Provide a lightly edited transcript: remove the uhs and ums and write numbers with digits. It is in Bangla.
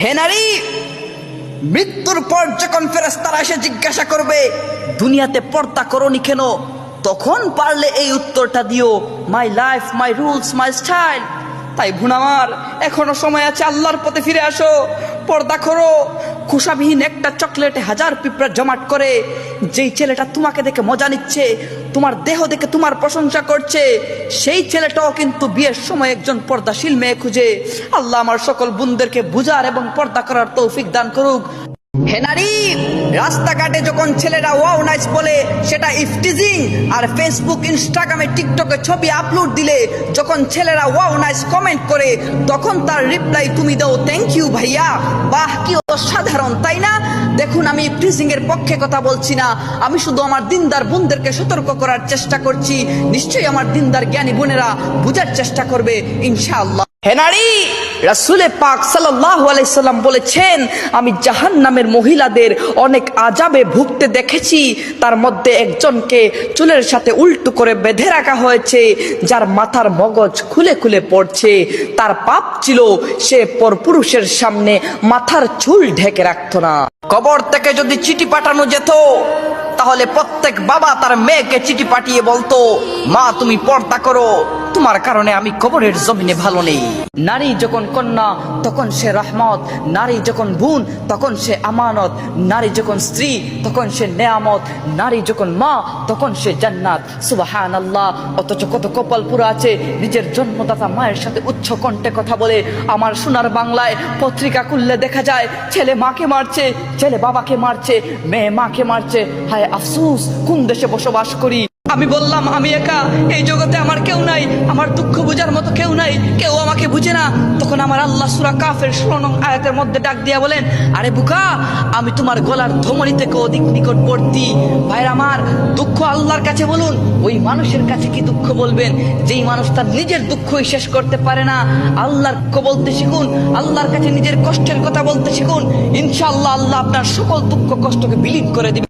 হে নারী, মৃত্যুর পর যখন ফেরেশতারা এসে জিজ্ঞাসা করবে দুনিয়াতে পর্দা করনি কেন, তখন পারলে এই উত্তরটা দিও, my life, my rules, my style. তাই বোন আমার, এখনো সময় আছে, আল্লাহর পথে ফিরে আসো, পর্দা করো। খোসাবিহীন একটা চকলেটে হাজার পিঁপড়া জমাট করে। যেই ছেলেটা তোমাকে দেখে মজা নিচ্ছে, তোমার দেহ দেখে তোমার প্রশংসা করছে, সেই ছেলেটাও কিন্তু বিয়ের সময় একজন পর্দাশীল মেয়ে খুঁজে। আল্লাহ আমার সকল বোনদেরকে বুঝার এবং পর্দা করার তৌফিক দান করুক। হে নারী, রাস্তাঘাটে যখন ছেলেরা ওয়াও নাইস বলে সেটা ইফটিজিং, আর ফেসবুক, ইনস্টাগ্রামে, টিকটকে ছবি আপলোড দিলে যখন ছেলেরা ওয়াও নাইস কমেন্ট করে, তখন তার রিপ্লাই তুমি দাও, থ্যাংক ইউ ভাইয়া, বাহ কি অসাধারণ, তাই না? দেখুন, আমি ইফটিজিং এর পক্ষে কথা বলছি না, আমি শুধু আমার দিনদার বোনদেরকে সতর্ক করার চেষ্টা করছি। নিশ্চয়ই আমার দিনদার জ্ঞানী বোনেরা বুঝার চেষ্টা করবে ইনশাআল্লাহ। হে নারী, রাসূলে পাক সাল্লাল্লাহু আলাইহি সাল্লাম বলেছেন, আমি জাহান্নামের মহিলাদের অনেক আযাবে ভুগতে দেখেছি। তার মধ্যে একজনকে চুলের সাথে উল্টো করে বেঁধে রাখা হয়েছে, যার মাথার মগজ খুলে খুলে পড়ছে। তার পাপ ছিল সে পরপুরুষের সামনে মাথার চুল ঢেকে রাখত না। কবর থেকে যদি চিঠি পাঠানো যেত, তাহলে প্রত্যেক বাবা তার মেয়েকে চিঠি পাঠিয়ে বলতো, মা তুমি পর্দা করো, তোমার কারণে আমি কবরের জমিনে ভালো নেই। নারী যখন কন্যা তখন সে রহমত, নারী যখন বোন তখন সে আমানত, নারী যখন স্ত্রী তখন সে নেয়ামত, নারী যখন মা তখন সে জান্নাত। সুবহানাল্লাহ। অথচ কত কপাল পুরা আছে নিজের জন্মদাতা মায়ের সাথে উচ্চ কণ্ঠে কথা বলে। আমার সোনার বাংলায় পত্রিকা খুললে দেখা যায় ছেলে মাকে মারছে, ছেলে বাবাকে মারছে, মেয়ে মাকে মারছে। হায় আফসোস, কোন দেশে বসবাস করি। আমি বললাম, আমি একা, এই জগতে আমার কেউ নাই, আমার দুঃখ বোঝার মতো কেউ নাই, কেউ আমাকে বুঝে না। তখন আমার আল্লাহ সূরা কাফের 16 নং আয়াতের মধ্যে ডাক দিয়া বলেন, আরে বুকা, আমি তোমার গলার ধমনী থেকে অধিক নিকটবর্তী। ভাইরা আমার, দুঃখ আল্লাহর কাছে বলুন, ওই মানুষের কাছে কি দুঃখ বলবেন যেই মানুষ তার নিজের দুঃখই শেষ করতে পারে না? আল্লাহর বলতে শিখুন, আল্লাহর কাছে নিজের কষ্টের কথা বলতে শিখুন। ইনশাআল্লাহ আল্লাহ আপনার সকল দুঃখ কষ্টকে বিলীন করে দিবেন।